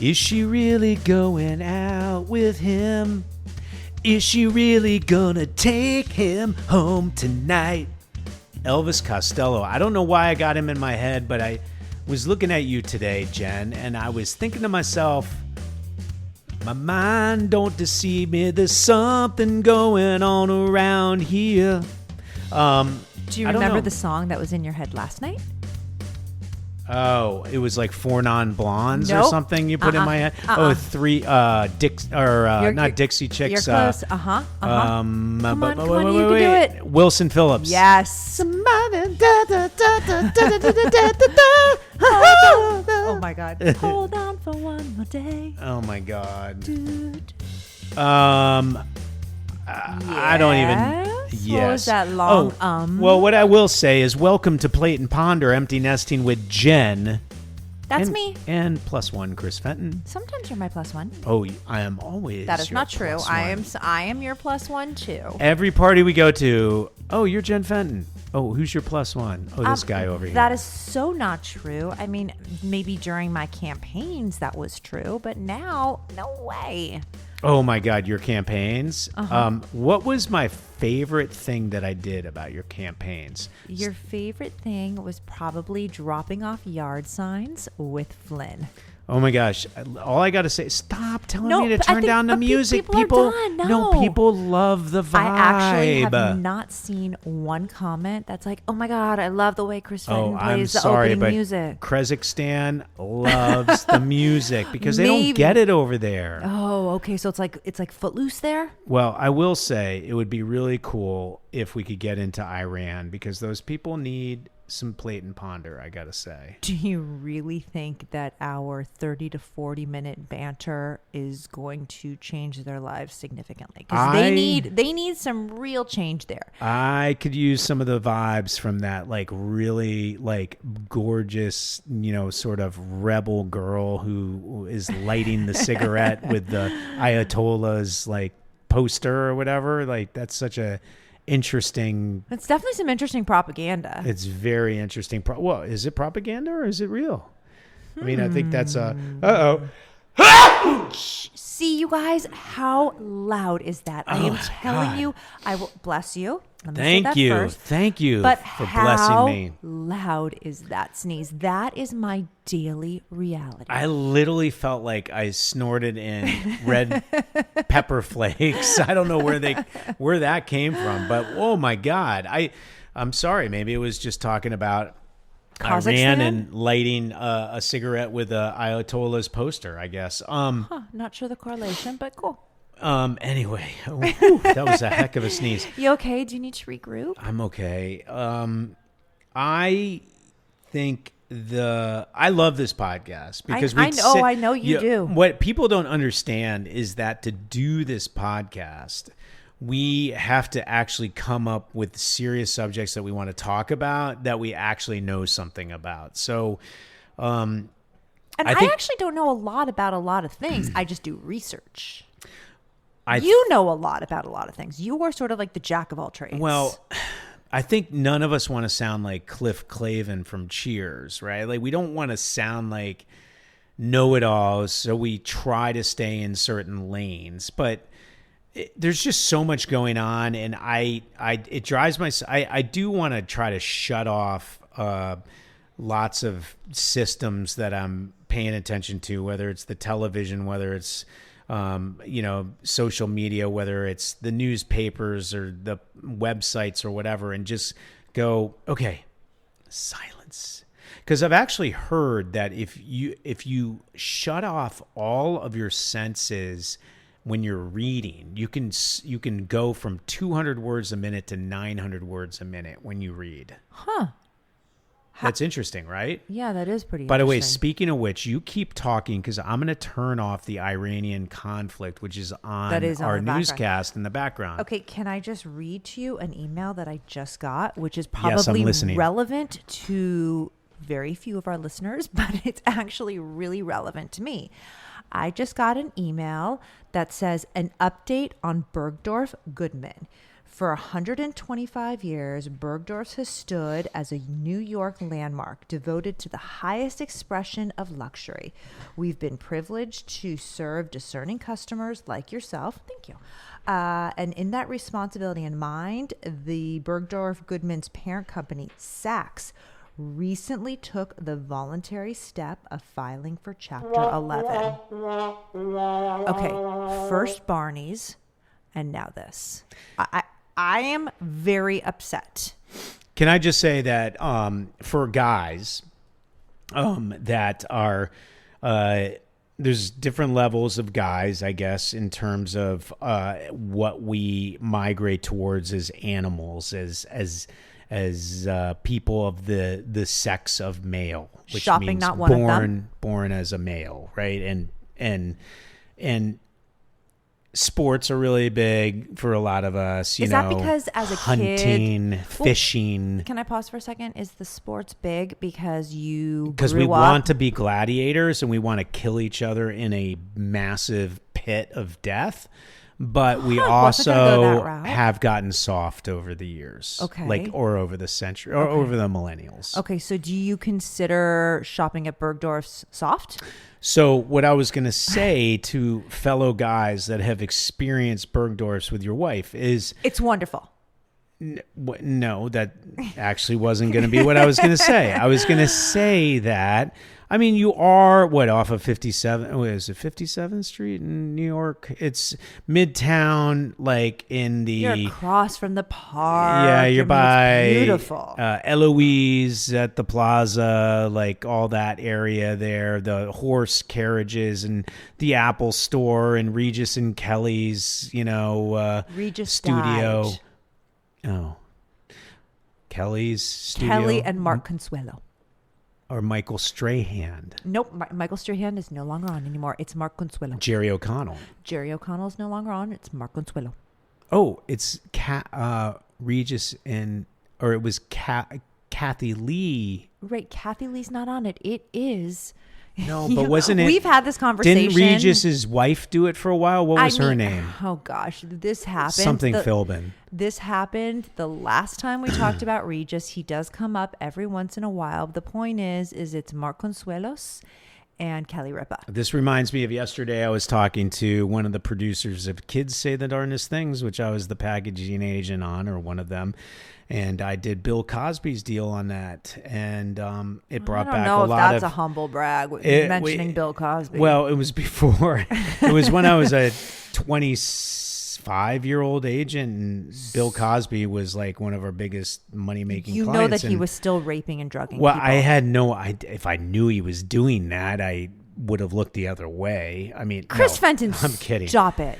Is she really going out with him? Is she really gonna take him home tonight? Elvis Costello. I don't know why I got him in my head, but I was looking at you today, Jen, and I was thinking to myself, my mind don't deceive me. There's something going on around here. Do you remember the song that was in your head last night? Oh, it was like Four Non-Blondes or Nope. something you put in my head. Oh, three Dix or not Dixie Chicks. You're close. Come on, you can do it. Wilson Phillips. Yes. Oh my God. Hold on for one more day. Oh my God. Dude. I don't even. Yes. What was that long? Well, what I will say is, welcome to Plate and Ponder, Empty Nesting with Jen. That's me. And +1, Chris Fenton. Sometimes you're my +1. Oh, I am always. That is your not true. +1. I am your +1 too. Every party we go to, oh, you're Jen Fenton. Oh, who's your +1? Oh, this guy over here. That is so not true. I mean, maybe during my campaigns that was true, but now, no way. Oh my God, your campaigns. What was my favorite thing that I did about your campaigns? Your favorite thing was probably dropping off yard signs with Flynn. Oh my gosh. All I got to say is stop telling me to but I turn think- down the but music. people are done. No. People love the vibe. I actually have not seen one comment that's like, oh my God, I love the way Chris Fenton plays the opening music. Kazakhstan loves the music because they don't get it over there. Oh, okay. So it's like Footloose there? Well, I will say it would be really cool if we could get into Iran because those people need some Plate and Ponder, I gotta say. Do you really think that our 30 to 40 minute banter is going to change their lives significantly? Because they need some real change there. I could use some of the vibes from that, like really like gorgeous, sort of rebel girl who is lighting the cigarette with the Ayatollah's like poster or whatever. Like that's such a interesting. It's definitely some interesting propaganda. It's very interesting. Well, is it propaganda or is it real? I mean, I think that's See, you guys, how loud is that? I am telling you, I will bless you. Let me say that first. Thank you But for blessing me. How loud is that sneeze? That is my daily reality. I literally felt like I snorted in red pepper flakes. I don't know where that came from, but oh my God. I'm sorry. Maybe it was just talking about Kazakhstan? Iran and lighting a cigarette with a Ayatollah's poster, I guess. Not sure the correlation, but cool. Anyway, whew, that was a heck of a sneeze. You okay? Do you need to regroup? I'm okay. I think I love this podcast because I know you do. What people don't understand is that to do this podcast, we have to actually come up with serious subjects that we want to talk about that we actually know something about. So, and I actually don't know a lot about a lot of things. I just do research. You know a lot about a lot of things. You are sort of like the jack of all trades. Well, I think none of us want to sound like Cliff Clavin from Cheers, right? Like we don't want to sound like know-it-alls, so we try to stay in certain lanes. But there's just so much going on, and it drives my. I do want to try to shut off lots of systems that I'm paying attention to, whether it's the television, whether it's social media, whether it's the newspapers or the websites or whatever, and just go, okay, silence. Because I've actually heard that if you shut off all of your senses when you're reading, you can go from 200 words a minute to 900 words a minute when you read. Huh. That's interesting, right? Yeah, that is pretty By the way, interesting. speaking of which, you keep talking because I'm going to turn off the Iranian conflict, which is on our newscast in the background. Okay, can I just read to you an email that I just got, which is Yes, I'm probably listening. relevant to very few of our listeners, but it's actually really relevant to me. I just got an email that says an update on Bergdorf Goodman. For 125 years, Bergdorf's has stood as a New York landmark devoted to the highest expression of luxury. We've been privileged to serve discerning customers like yourself. Thank you. And in that responsibility in mind, the Bergdorf Goodman's parent company, Saks, recently took the voluntary step of filing for Chapter 11. Okay, first Barney's, and now this. I am very upset. Can I just say that for guys that are there's different levels of guys, I guess, in terms of what we migrate towards as animals, as people of the sex of male, which Shopping, means not one of them. born as a male, right? And sports are really big for a lot of us. Is that because as a hunting, kid, fishing? Can I pause for a second? Is the sports big because we want to be gladiators and we want to kill each other in a massive pit of death? But we also have gotten soft over the years. Okay. Or over the century, or over the millennials. Okay, so do you consider shopping at Bergdorf's soft? So what I was going to say to fellow guys that have experienced Bergdorf's with your wife is... It's wonderful. No, that actually wasn't going to be what I was going to say. I was going to say that... I mean, you are, off of 57, is it 57th Street in New York? It's Midtown, like in the... You're across from the park. Yeah, you're by... beautiful. Eloise at the plaza, like all that area there, the horse carriages and the Apple store and Regis and Kelly's, Regis studio. Died. Oh. Kelly's studio. Kelly and Mark Consuelo. Or Michael Strahan. Nope, Michael Strahan is no longer on anymore. It's Mark Consuelo. Jerry O'Connell. Jerry O'Connell is no longer on. It's Mark Consuelo. Oh, it's Regis or it was Kathy Lee. Right, Kathy Lee's not on it. It is... No, but wasn't it? We've had this conversation. Didn't Regis's wife do it for a while? What was her name? Oh gosh, this happened. Something Philbin. This happened the last time we talked about Regis. He does come up every once in a while. The point is it's Mark Consuelos and Kelly Ripa. This reminds me of yesterday. I was talking to one of the producers of Kids Say the Darndest Things, which I was the packaging agent on, or one of them. And I did Bill Cosby's deal on that, and it brought back a lot of... I don't know if that's a humble brag, mentioning Bill Cosby. Well, it was before. It was when I was a 25-year-old agent, and Bill Cosby was like one of our biggest money-making clients. You know that he was still raping and drugging people. I had no idea. If I knew he was doing that, I would have looked the other way. I mean, Chris Fenton, I'm kidding. Stop it.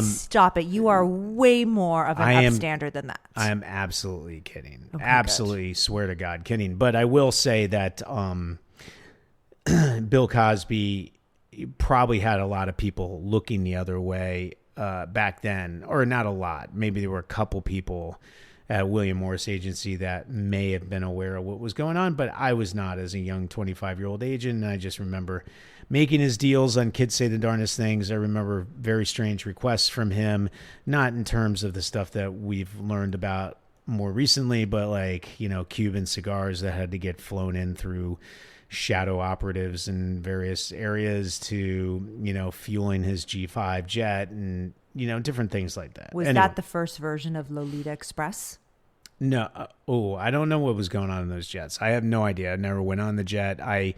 Stop it. You are way more of an upstander than that. I am absolutely kidding. Okay, absolutely, good. Swear to God, kidding. But I will say that Bill Cosby probably had a lot of people looking the other way back then, or not a lot. Maybe there were a couple people at William Morris Agency that may have been aware of what was going on, but I was not as a young 25-year-old agent. And I just remember making his deals on Kids Say the Darndest Things. I remember very strange requests from him, not in terms of the stuff that we've learned about more recently, but like, Cuban cigars that had to get flown in through shadow operatives in various areas to, fueling his G5 jet and, different things like that. Was that the first version of Lolita Express? No. I don't know what was going on in those jets. I have no idea. I never went on the jet. I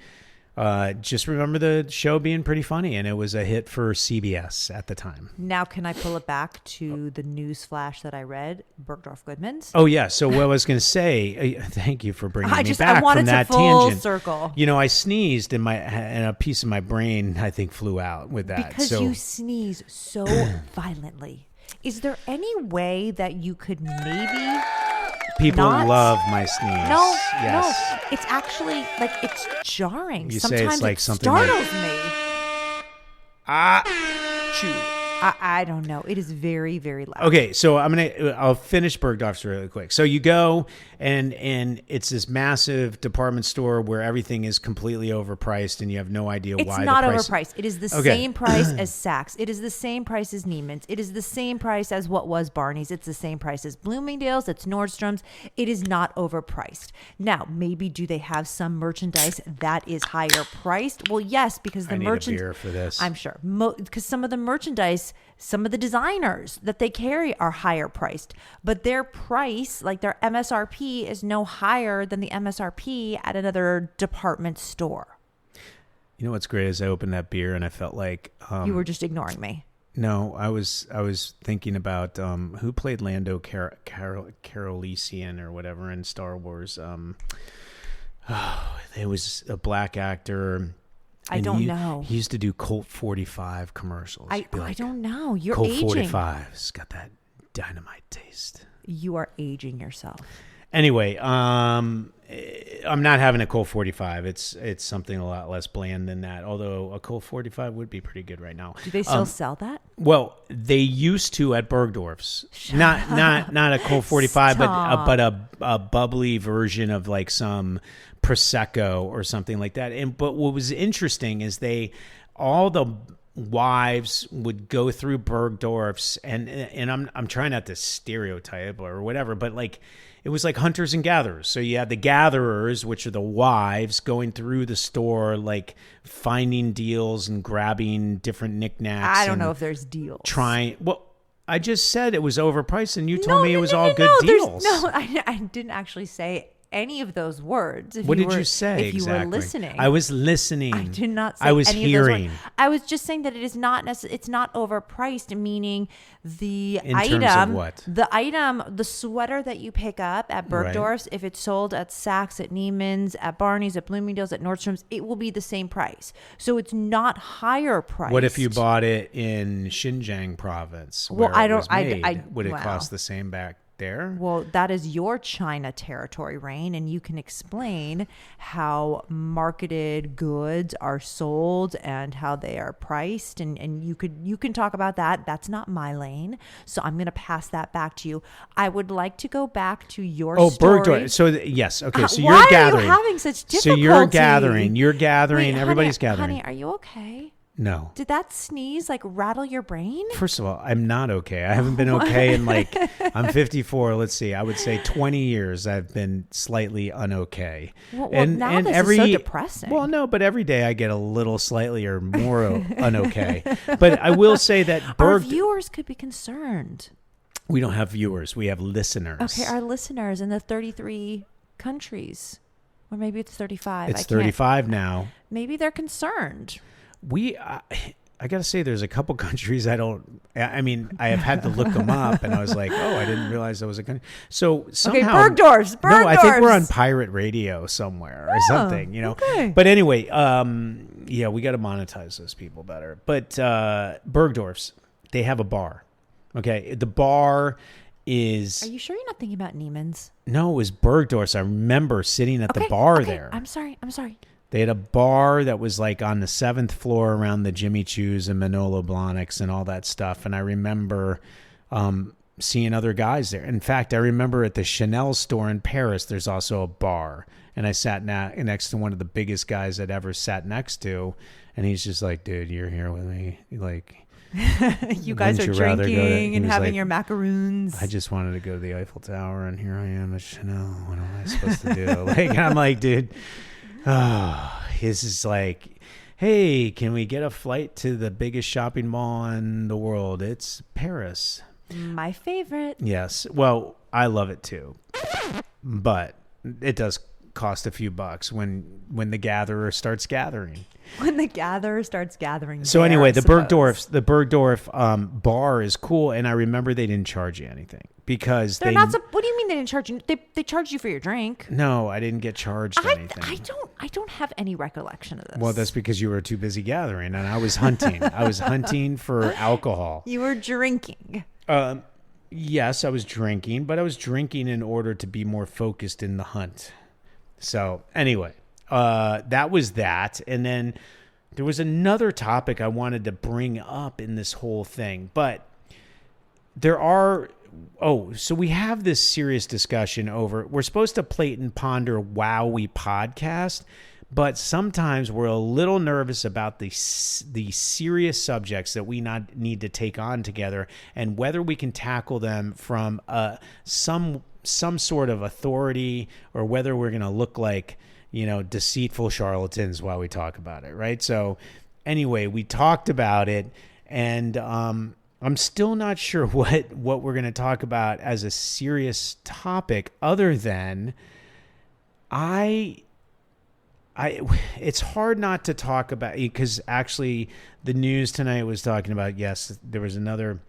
just remember the show being pretty funny, and it was a hit for CBS at the time. Now, can I pull it back to the news flash that I read, Bergdorf Goodman's? Oh, yeah. So what I was going to say, thank you for bringing me back I wanted from that to full tangent. Circle. I sneezed and a piece of my brain, I think, flew out with that. Because you sneeze so violently. Is there any way that you could maybe... People love my sneeze. No, it's actually it's jarring. You Sometimes say it's like it something startles me. Chew. I don't know. It is very, very loud. Okay, so I'll finish Bergdorf's really quick. So you go and it's this massive department store where everything is completely overpriced and you have no idea It's why. not the price. overpriced. It is the same price as Saks. It is the same price as Neiman's. It is the same price as what was Barney's. It's the same price as Bloomingdale's. It's Nordstrom's. It is not overpriced. Now, maybe do they have some merchandise that is higher priced? Well, yes, because the I need a beer for this. I'm sure. Because some of the merchandise, some of the designers that they carry are higher priced, but their price, like their MSRP, is no higher than the MSRP at another department store. You know what's great is I opened that beer and I felt like You were just ignoring me. no, I was thinking about who played Lando Calrissian or whatever in Star Wars. It was a black actor. I don't know. He used to do Colt 45 commercials. I don't know. You're Colt aging. 45. It's got that dynamite taste. You are aging yourself. Anyway, I'm not having a Colt 45. It's something a lot less bland than that. Although a Colt 45 would be pretty good right now. Do they still sell that? Well, they used to at Bergdorf's. Not a Colt 45, but a bubbly version of like some Prosecco or something like that. But what was interesting is all the wives would go through Bergdorf's and I'm trying not to stereotype or whatever, but like it was like hunters and gatherers. So you had the gatherers, which are the wives, going through the store, like finding deals and grabbing different knickknacks. I don't know if there's deals. I just said it was overpriced, and you told me it was all good deals. No, I didn't actually say any of those words. What did you say? If you were listening, I was listening. I did not say I was any hearing. Of those words. I was just saying that it is not it's not overpriced, meaning the In item, terms of what? the sweater that you pick up at Bergdorf's, if it's sold at Saks, at Neiman's, at Barney's, at Bloomingdale's, at Nordstrom's, it will be the same price. So it's not higher priced. What if you bought it in Xinjiang province? Where Well, I it don't. was made? Would it wow. cost the same back there? Well, that is your China territory, Rain, and you can explain how marketed goods are sold and how they are priced, and you can talk about that. That's not my lane, so I'm going to pass that back to you. I would like to go back to your story. Bergdorf. So yes, okay. So why you're gathering. Are you having such difficulty? So you're gathering. Wait, everybody's gathering. Honey, are you okay? No. Did that sneeze like rattle your brain? First of all, I'm not okay. I haven't been okay in I'm 54. Let's see. I would say 20 years I've been slightly unokay. Well, now this is so depressing. Well, no, but every day I get a little slightly or more unokay. But I will say that our viewers could be concerned. We don't have viewers. We have listeners. Okay, our listeners in the 33 countries. Or maybe it's 35. It's 35 now. Maybe they're concerned. I got to say, there's a couple countries I have had to look them up, and I was like, oh, I didn't realize that was a country. So somehow, Bergdorf's. No, I think we're on pirate radio somewhere or something, Okay. But anyway, yeah, we got to monetize those people better. But Bergdorf's, they have a bar. Okay, the bar is. Are you sure you're not thinking about Neiman's? No, it was Bergdorf's. I remember sitting at the bar there. I'm sorry. They had a bar that was like on the 7th floor around the Jimmy Choo's and Manolo Blahniks and all that stuff. And I remember seeing other guys there. In fact, I remember at the Chanel store in Paris, there's also a bar. And I sat next to one of the biggest guys I'd ever sat next to. And he's just like, dude, you're here with me. Like, you guys are drinking and having your macaroons. I just wanted to go to the Eiffel Tower, and here I am at Chanel. What am I supposed to do? Like, I'm like, dude. Oh, this is like, hey, can we get a flight to the biggest shopping mall in the world? It's Paris. My favorite. Yes. Well, I love it too. But it does cost a few bucks when the gatherer starts gathering. When the gatherer starts gathering. So anyway, the Bergdorf bar is cool, and I remember they didn't charge you anything because they're not. What do you mean they didn't charge you? They charged you for your drink. No, I didn't get charged anything. I don't have any recollection of this. Well, that's because you were too busy gathering, and I was hunting. I was hunting for alcohol. You were drinking. Yes, I was drinking, but I was drinking in order to be more focused in the hunt. So anyway, that was that. And then there was another topic I wanted to bring up in this whole thing, but so we have this serious discussion over, we're supposed to plate and ponder while we podcast, but sometimes we're a little nervous about the serious subjects that we need to take on together, and whether we can tackle them from some sort of authority, or whether we're going to look like, deceitful charlatans while we talk about it, right? So anyway, we talked about it, and I'm still not sure what we're going to talk about as a serious topic, other than it's hard not to talk about, because actually the news tonight was talking about, yes, there was another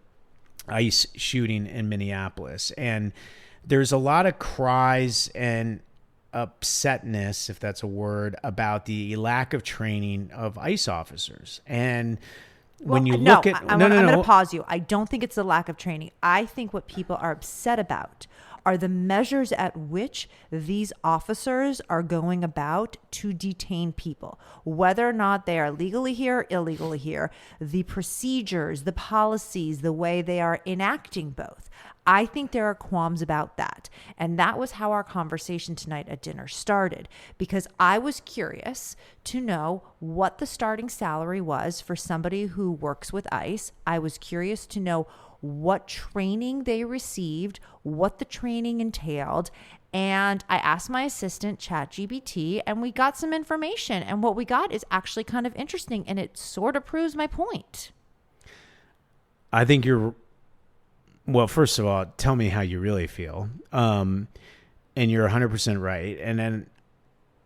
ICE shooting in Minneapolis, and there's a lot of cries and upsetness, if that's a word, about the lack of training of ICE officers. And when you look at... I'm going to pause you. I don't think it's the lack of training. I think what people are upset about are the measures at which these officers are going about to detain people, whether or not they are legally here or illegally here, the procedures, the policies, the way they are enacting both. I think there are qualms about that. And that was how our conversation tonight at dinner started, because I was curious to know what the starting salary was for somebody who works with ICE. I was curious to know what training they received, what the training entailed. And I asked my assistant, ChatGPT, and we got some information. And what we got is actually kind of interesting, and it sort of proves my point. I think well, first of all, tell me how you really feel. And you're 100% right. And then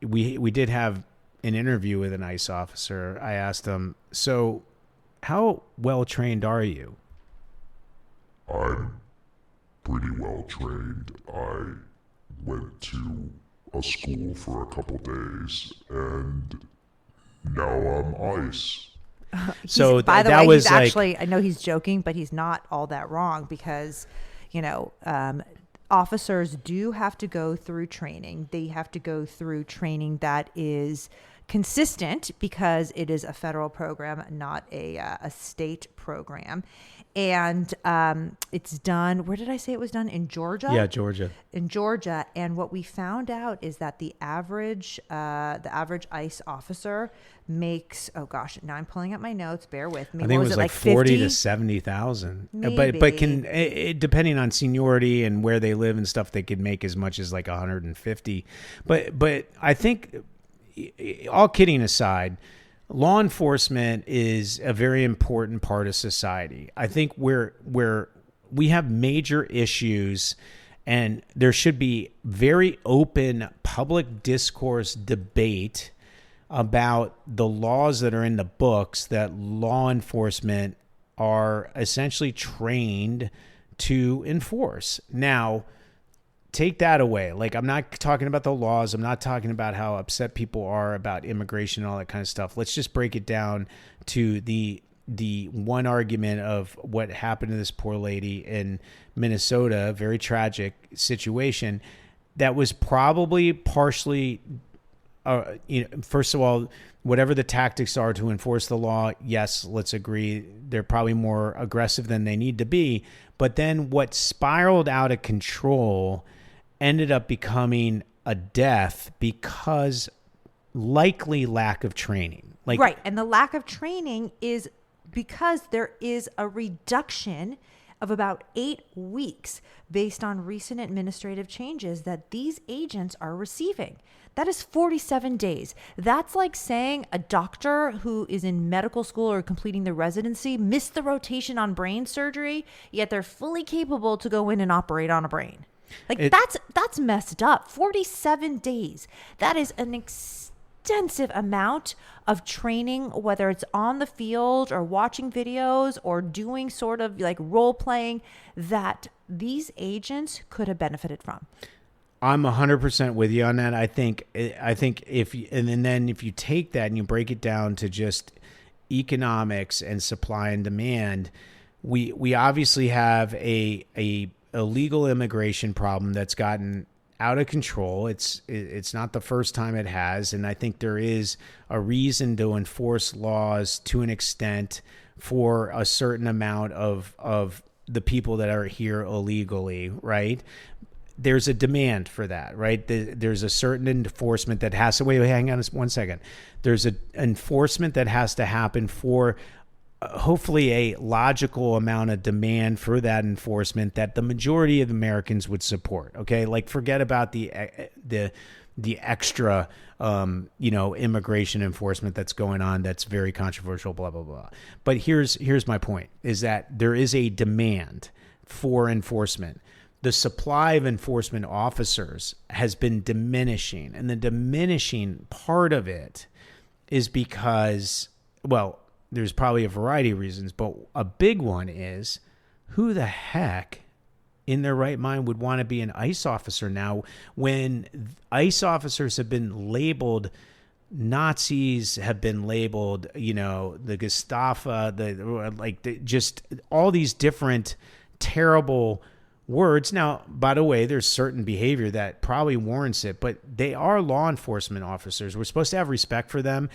we did have an interview with an ICE officer. I asked him, so how well trained are you? I'm pretty well trained. I went to a school for a couple days, and now I'm ICE. So by the that way, was he's like, actually, I know he's joking, but he's not all that wrong, because, officers do have to go through training. They have to go through training that is consistent, because it is a federal program, not a state program. And it's done, where did I say it was done? In Georgia? Yeah, Georgia. In Georgia. And what we found out is that the average ICE officer makes, oh gosh, now I'm pulling up my notes, bear with me. I think what it was like 40 50? to 70,000. Maybe. But depending on seniority and where they live and stuff, they could make as much as like 150. But I think, all kidding aside, law enforcement is a very important part of society. I think where we have major issues, and there should be very open public discourse debate about the laws that are in the books that law enforcement are essentially trained to enforce. Now, take that away. Like, I'm not talking about the laws. I'm not talking about how upset people are about immigration and all that kind of stuff. Let's just break it down to the one argument of what happened to this poor lady in Minnesota, a very tragic situation that was probably partially, first of all, whatever the tactics are to enforce the law, yes, let's agree, they're probably more aggressive than they need to be. But then what spiraled out of control ended up becoming a death because likely lack of training. Right. And the lack of training is because there is a reduction of about 8 weeks based on recent administrative changes that these agents are receiving. That is 47 days. That's like saying a doctor who is in medical school or completing the residency missed the rotation on brain surgery, yet they're fully capable to go in and operate on a brain. That's messed up. 47 days. That is an extensive amount of training, whether it's on the field or watching videos or doing sort of like role playing, that these agents could have benefited from. I'm 100% with you on that. I think if you take that and you break it down to just economics and supply and demand, we obviously have a illegal immigration problem that's gotten out of control. It's not the first time it has, and I think there is a reason to enforce laws to an extent for a certain amount of the people that are here illegally, right? There's a demand for that, right? There's a certain enforcement that has to wait. Hang on 1 second. There's an enforcement that has to happen for hopefully a logical amount of demand for that enforcement that the majority of Americans would support. Okay, like forget about the extra immigration enforcement that's going on that's very controversial, blah blah blah. But here's my point: is that there is a demand for enforcement. The supply of enforcement officers has been diminishing, and the diminishing part of it is because, well, there's probably a variety of reasons, but a big one is who the heck in their right mind would want to be an ICE officer now when ICE officers have been labeled Nazis, have been labeled, the Gestapo, just all these different terrible words. Now, by the way, there's certain behavior that probably warrants it, but they are law enforcement officers. We're supposed to have respect for them.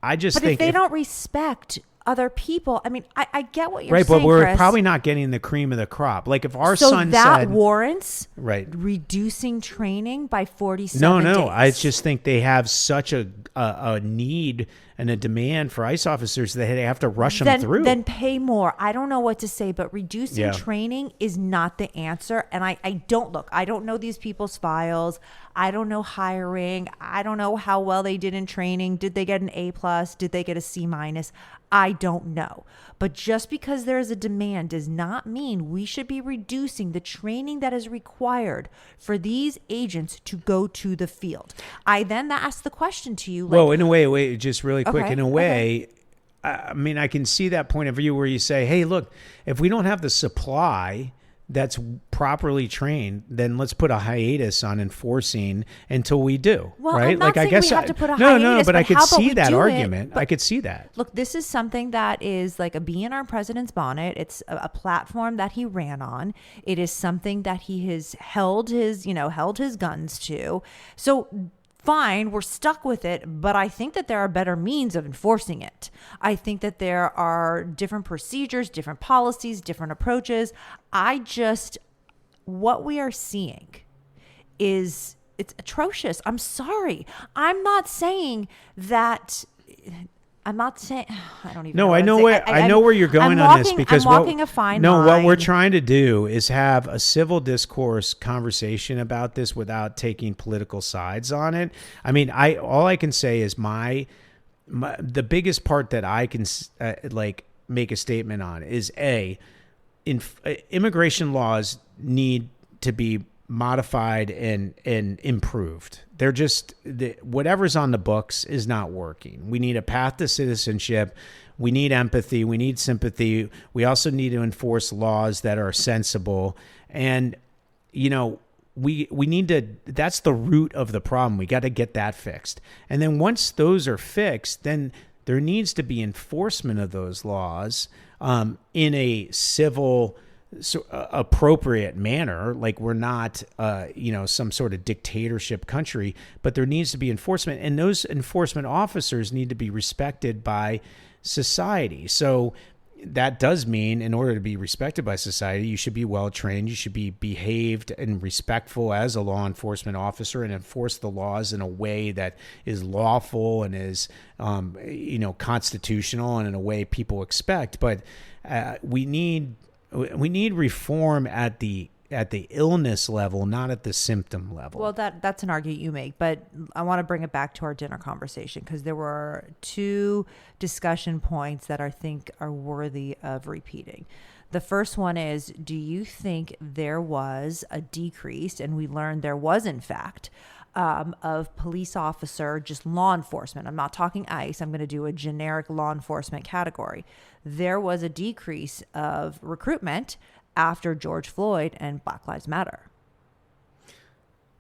I just think if they don't respect other people, I mean, I get what you're right, saying, but we're Chris. probably not getting the cream of the crop. Like if our so son that said, warrants right, reducing training by 47 no, days. I just think they have such a need and a demand for ICE officers that they have to rush them through. Then pay more. I don't know what to say, but reducing Yeah. training is not the answer. And I don't know these people's files. I don't know hiring. I don't know how well they did in training. Did they get an A+? Did they get a C-? I don't know. But just because there is a demand does not mean we should be reducing the training that is required for these agents to go to the field. I then ask the question to you. Well, in a way, just really quick, Okay, in a way, I mean, I can see that point of view where you say, hey, look, if we don't have the supply that's properly trained, then let's put a hiatus on enforcing until we do. Well, right? I'm not saying we have to put a no, hiatus, but I but could how about see we that do it? argument. But I could see that. Look, this is something that is like a bee in our president's bonnet. It's a platform that he ran on. It is something that he has held his guns to. So fine, we're stuck with it, but I think that there are better means of enforcing it. I think that there are different procedures, different policies, different approaches. What we are seeing it's atrocious. I'm sorry. I'm not saying I don't even know. I know where you're going on this because I'm walking a fine line. What we're trying to do is have a civil discourse conversation about this without taking political sides on it. I mean, all I can say is the biggest part that I can make a statement on is immigration laws need to be modified and improved. They're just whatever's on the books is not working. We need a path to citizenship. We need empathy. We need sympathy. We also need to enforce laws that are sensible. And we need to. That's the root of the problem. We got to get that fixed. And then once those are fixed, then there needs to be enforcement of those laws in a civil, appropriate manner. Like we're not, some sort of dictatorship country, but there needs to be enforcement, and those enforcement officers need to be respected by society. So that does mean in order to be respected by society, you should be well trained. You should be behaved and respectful as a law enforcement officer and enforce the laws in a way that is lawful and is, constitutional and in a way people expect. But we need reform at the illness level, not at the symptom level. Well, that's an argument you make, but I want to bring it back to our dinner conversation because there were two discussion points that I think are worthy of repeating. The first one is, do you think there was a decrease, and we learned there was in fact, of police officer, just law enforcement. I'm not talking ICE. I'm going to do a generic law enforcement category. There was a decrease of recruitment after George Floyd and Black Lives Matter.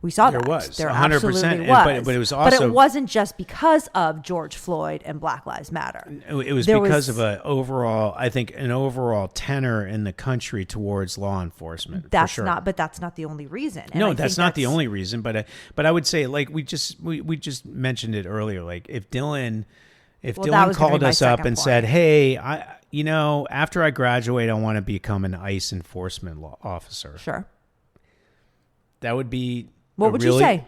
We saw There that. was, There 100%, absolutely but was. it was But also- it wasn't just because of George Floyd and Black Lives Matter. It was There because was- of an overall tenor in the country towards law enforcement. That's for sure. not, but that's not the only reason. And No, I that's think not the only reason. But I would say, like we just mentioned it earlier. Like if Dylan that Dylan was gonna be called my us up second and point. said, "Hey, after I graduate, I want to become an ICE enforcement officer," Sure. that would be What would you say?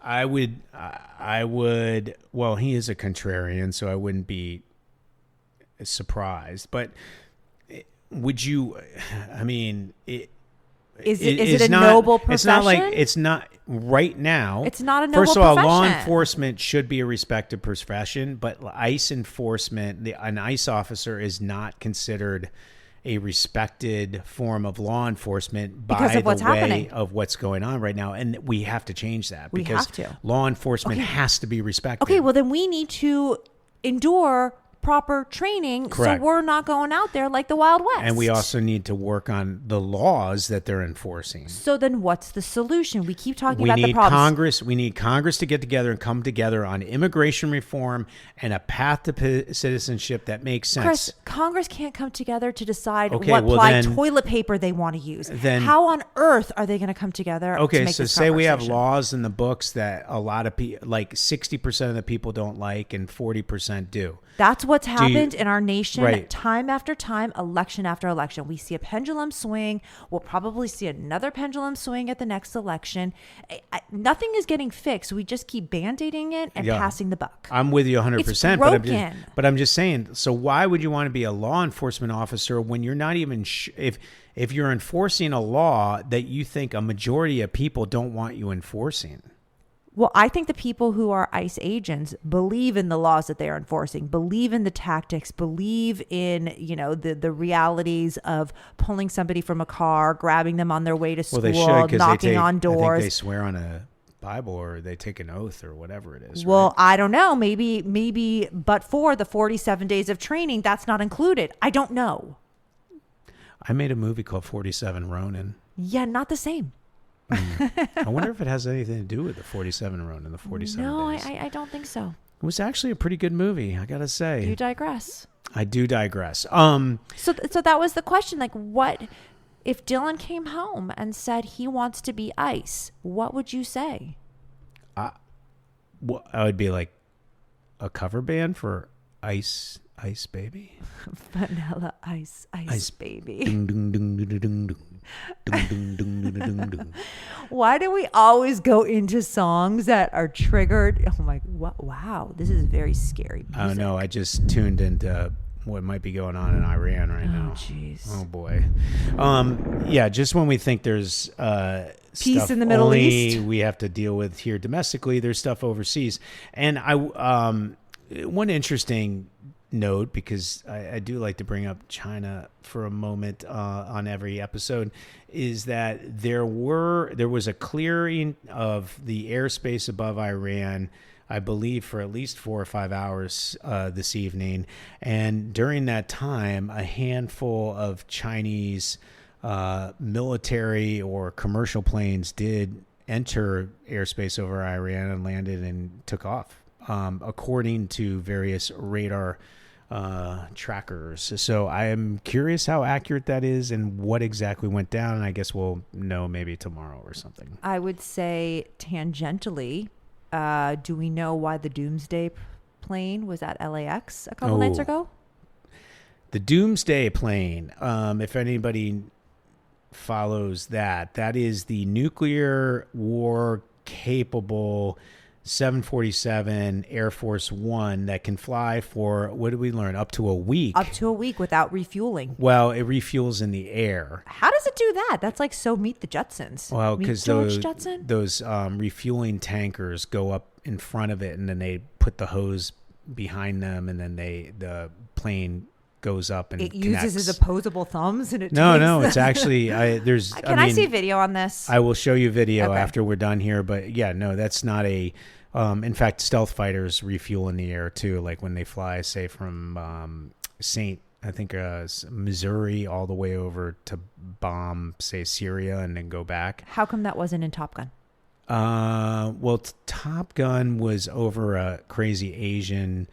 I would. Well, he is a contrarian, so I wouldn't be surprised. But would you? I mean, Is it it's a not- noble profession? It's not like it's not right now. It's not a noble First of all, law profession. enforcement should be a respected profession, but ICE enforcement, an ICE officer is not considered a respected form of law enforcement Because by of what's the way happening. of what's going on right now, and we have to change that We because have to. law enforcement has to be respected. Okay, well then we need to endure proper training Correct. so we're not going out there like the Wild West. And we also need to work on the laws that they're enforcing. So then what's the solution? We keep talking We about the need problems. Congress. We need Congress to get together and come together on immigration reform and a path to citizenship that makes sense. Chris, Congress can't come together to decide Okay, what well ply then- toilet paper they want to use. Then- How on earth are they going to come together to Okay, make so this say we have conversation? laws in the books that a lot of people, like 60% of the people don't like and 40% do. That's what's you- happened in our nation Right. time after time, election after election. We see a pendulum swing. We'll probably see another pendulum swing at the next election. Nothing is getting fixed. We just keep band-aiding it and Yeah. passing the buck. I'm with you 100%. It's but broken. I'm just saying. So why would you want to be a law enforcement officer when you're not even if you're enforcing a law that you think a majority of people don't want you enforcing? Well, I think the people who are ICE agents believe in the laws that they are enforcing, believe in the tactics, believe in, the realities of pulling somebody from a car, grabbing them on their way to school, Well, they should because knocking on I doors. think they swear on a Bible or they take an oath or whatever it is. Well, right? I don't know. Maybe, but for the 47 days of training, that's not included. I don't know. I made a movie called 47 Ronin. Yeah, not the same. I wonder if it has anything to do with the 47 Ronin, the 47 No, days. I don't think so. It was actually a pretty good movie, I gotta say. You digress. I do digress. So that was the question. Like, what if Dylan came home and said he wants to be ICE? What would you say? Well, I would be like a cover band for Ice Baby. Vanilla Ice Baby. Dung, dung, dung, dung, dung, dung. Dung, dung, dung, dung, dung, dung. Why do we always go into songs that are triggered? Oh my, wow, this is very scary music. I don't know. I just tuned into what might be going on in Iran right now. Oh, jeez. Oh boy. Yeah, just when we think there's Peace stuff in the Middle only East. we have to deal with here domestically, there's stuff overseas. And one interesting note, because I do like to bring up China for a moment on every episode, is that there was a clearing of the airspace above Iran, I believe, for at least 4 or 5 hours this evening. And during that time, a handful of Chinese military or commercial planes did enter airspace over Iran and landed and took off, according to various radar trackers. So I am curious how accurate that is and what exactly went down. And I guess we'll know maybe tomorrow or something. I would say tangentially, do we know why the Doomsday plane was at LAX a couple nights ago? The Doomsday plane, if anybody follows that is the nuclear war capable 747 Air Force One that can fly for, what did we learn, up to a week. Up to a week without refueling. Well, it refuels in the air. How does it do that? That's like so Meet the Jetsons. Well, Meet because George Jetson? those refueling tankers go up in front of it, and then they put the hose behind them, and then the plane goes up and It connects. uses its opposable thumbs and it No, takes it's actually there's. Can I see video on this? I will show you video Okay. after we're done here, but yeah, no, that's not a. In fact, stealth fighters refuel in the air too, like when they fly, say from Saint I think Missouri all the way over to bomb, say, Syria and then go back. How come that wasn't in Top Gun? Well, Top Gun was over a crazy Asian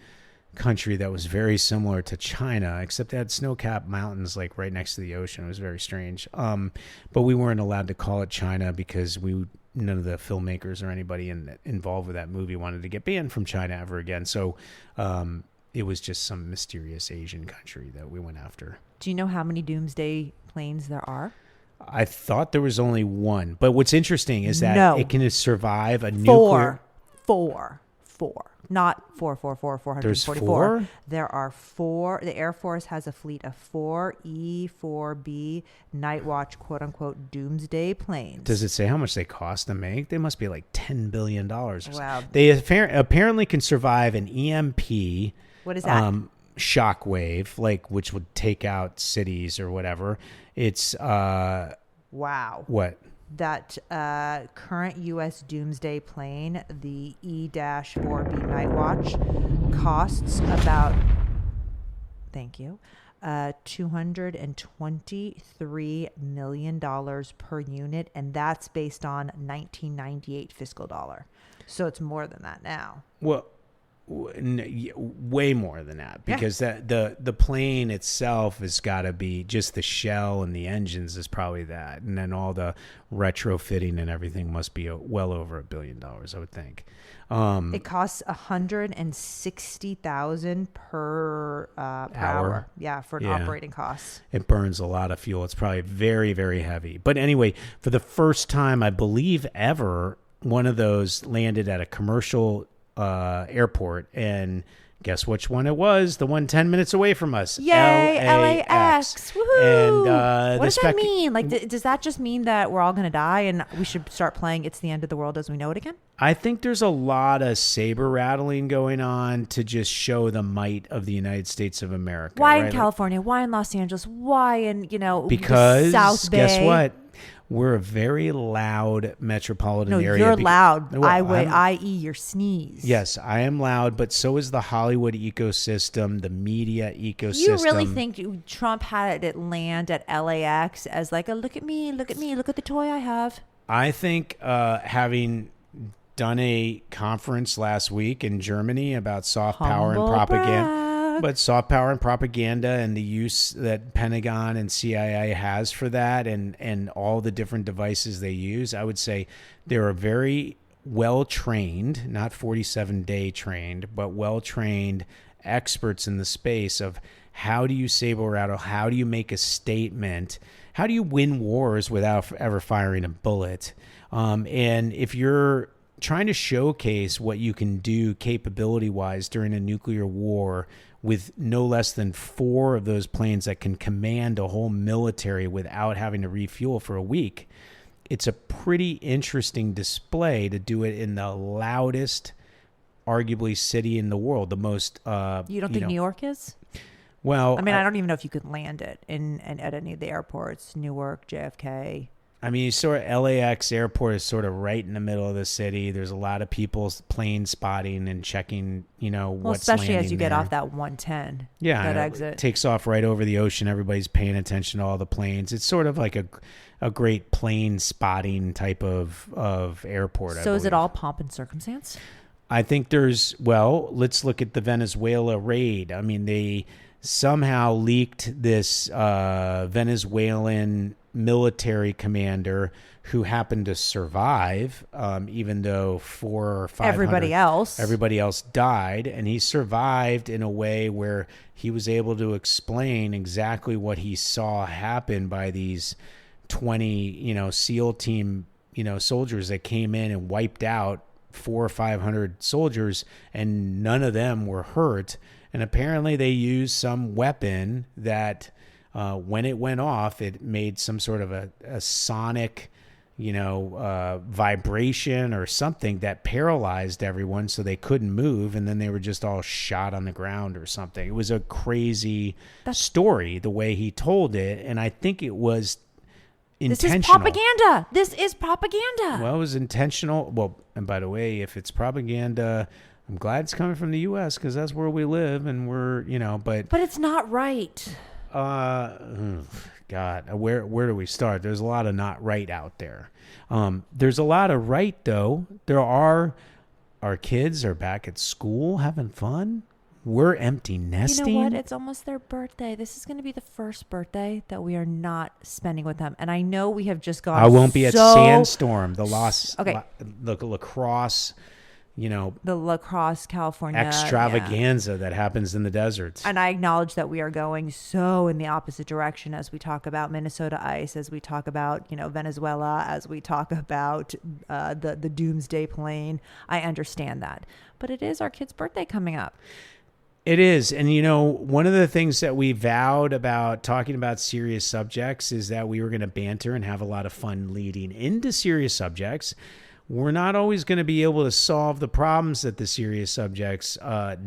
country that was very similar to China, except they had snow-capped mountains like right next to the ocean. It was very strange. But we weren't allowed to call it China because none of the filmmakers or anybody involved with that movie wanted to get banned from China ever again. So it was just some mysterious Asian country that we went after. Do you know how many doomsday planes there are? I thought there was only one. But what's interesting is that it can survive a nuclear... Four. Not 444. There's four? There are four. The Air Force has a fleet of 4 E-4B Night Watch, quote unquote, doomsday planes. Does it say how much they cost to make? They must be like $10 billion. Wow. They apparently can survive an EMP. What is that? Shockwave, like which would take out cities or whatever. It's wow. What? That current U.S. doomsday plane, the E-4B Night Watch, costs about, thank you, $223 million per unit, and that's based on 1998 fiscal dollar. So it's more than that now. Well, way more than that, because the plane itself has got to be just the shell and the engines is probably that, and then all the retrofitting and everything must be well over $1 billion, I would think. It costs $160,000 per hour. Yeah, for an operating cost. It burns a lot of fuel. It's probably very, very heavy. But anyway, for the first time, I believe ever, one of those landed at a commercial airport, and guess which one it was? The one 10 minutes away from us. Yay, LAX. Woohoo! And what does that mean? Like, does that just mean that we're all going to die and we should start playing It's the End of the World as We Know It again? I think there's a lot of saber rattling going on to just show the might of the United States of America. Why right? in California? Why in Los Angeles? Why in, because the South Bay? Guess what? We're a very loud metropolitan area. No, you're loud. Well, i.e. your sneeze. Yes, I am loud, but so is the Hollywood ecosystem, the media ecosystem. You really think Trump had it land at LAX as like a look at me, look at the toy I have? I think having done a conference last week in Germany about soft power and propaganda. But soft power and propaganda and the use that Pentagon and CIA has for that and all the different devices they use, I would say they're a very well-trained, not 47-day trained, but well-trained experts in the space of how do you saber rattle, how do you make a statement, how do you win wars without ever firing a bullet. And if you're trying to showcase what you can do capability-wise during a nuclear war with no less than 4 of those planes that can command a whole military without having to refuel for a week, it's a pretty interesting display to do it in the loudest, arguably, city in the world. The most... you don't think New York is? Well... I mean, I don't even know if you could land it at any of the airports. Newark, JFK... I mean, sort of LAX airport is sort of right in the middle of the city. There's a lot of people plane spotting and checking, what's especially as you there. get off that 110. Yeah, that exit takes off right over the ocean. Everybody's paying attention to all the planes. It's sort of like a great plane spotting type of airport. So is it all pomp and circumstance? I think let's look at the Venezuela raid. I mean, they somehow leaked this Venezuelan military commander who happened to survive, even though 400 or 500 everybody else died, and he survived in a way where he was able to explain exactly what he saw happen by these 20 SEAL team soldiers that came in and wiped out 400 or 500 soldiers, and none of them were hurt. And apparently they used some weapon that when it went off, it made some sort of a sonic, vibration or something that paralyzed everyone so they couldn't move. And then they were just all shot on the ground or something. It was a crazy story, the way he told it. And I think it was intentional. This is propaganda. Well, it was intentional. Well, and by the way, if it's propaganda, I'm glad it's coming from the U.S. because that's where we live, and we're, but it's not right. God, where do we start? There's a lot of not right out there. There's a lot of right though. Our kids are back at school having fun. We're empty nesting. You know what? It's almost their birthday. This is going to be the first birthday that we are not spending with them. And I know we have just gone. I won't be at Sandstorm, the lacrosse, the La Crosse, California extravaganza that happens in the deserts. And I acknowledge that we are going so in the opposite direction as we talk about Minnesota ice, as we talk about, Venezuela, as we talk about the doomsday plane. I understand that. But it is our kid's birthday coming up. It is. And, one of the things that we vowed about talking about serious subjects is that we were going to banter and have a lot of fun leading into serious subjects. We're not always going to be able to solve the problems that the serious subjects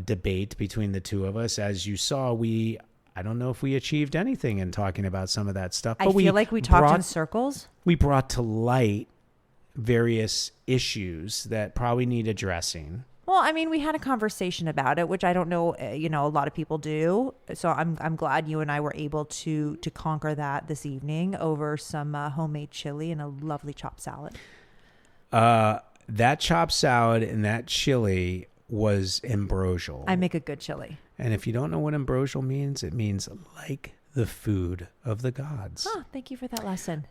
debate between the two of us. As you saw, I don't know if we achieved anything in talking about some of that stuff. But I feel like we talked in circles. We brought to light various issues that probably need addressing. Well, I mean, we had a conversation about it, which I don't know, a lot of people do. So I'm glad you and I were able to conquer that this evening over some homemade chili and a lovely chopped salad. That chopped salad and that chili was ambrosial. I make a good chili. And if you don't know what ambrosial means, it means like the food of the gods. Oh, thank you for that lesson.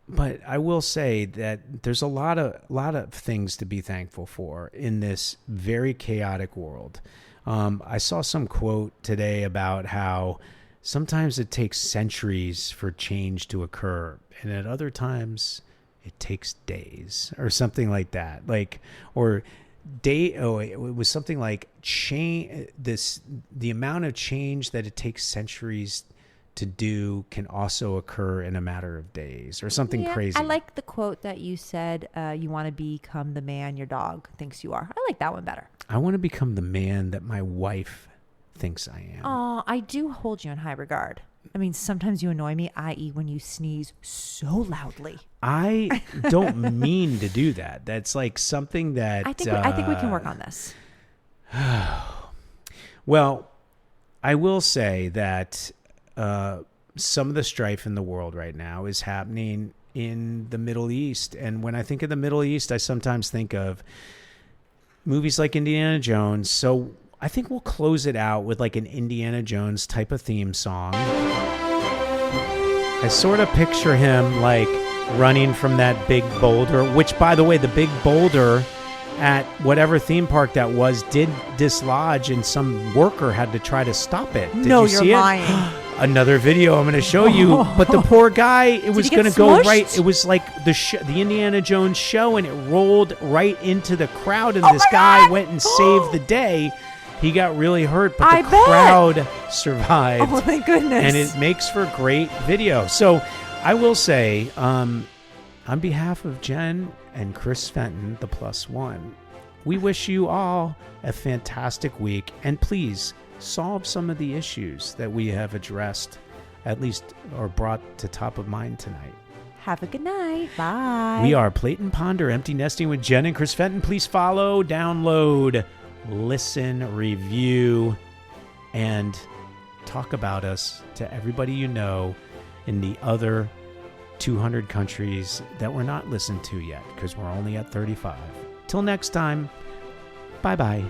But I will say that there's a lot of things to be thankful for in this very chaotic world. I saw some quote today about how sometimes it takes centuries for change to occur, and at other times it takes days or something like that. It was something like the amount of change that it takes centuries to do can also occur in a matter of days or something crazy. I like the quote that you said, you want to become the man your dog thinks you are. I like that one better. I want to become the man that my wife thinks I am. Oh, I do hold you in high regard. I mean, sometimes you annoy me, i.e. when you sneeze so loudly. I don't mean to do that. That's like something that... I think we can work on this. Well, I will say that some of the strife in the world right now is happening in the Middle East. And when I think of the Middle East, I sometimes think of movies like Indiana Jones. So I think we'll close it out with like an Indiana Jones type of theme song. I sort of picture him like running from that big boulder, which, by the way, the big boulder at whatever theme park that was did dislodge, and some worker had to try to stop it. Did no, you see you're it? lying. Another video I'm going to show you. But the poor guy, it was going to go right. It was like the Indiana Jones show, and it rolled right into the crowd, and this guy went and saved the day. He got really hurt, but the crowd survived. Oh, my goodness. And it makes for a great video. So I will say, on behalf of Jen and Chris Fenton, the +1, we wish you all a fantastic week. And please solve some of the issues that we have addressed, at least, or brought to top of mind tonight. Have a good night. Bye. We are Plate and Ponder, Empty Nesting with Jen and Chris Fenton. Please follow, download, listen, review, and talk about us to everybody you know in the other 200 countries that we're not listened to yet, because we're only at 35. Till next time, bye-bye.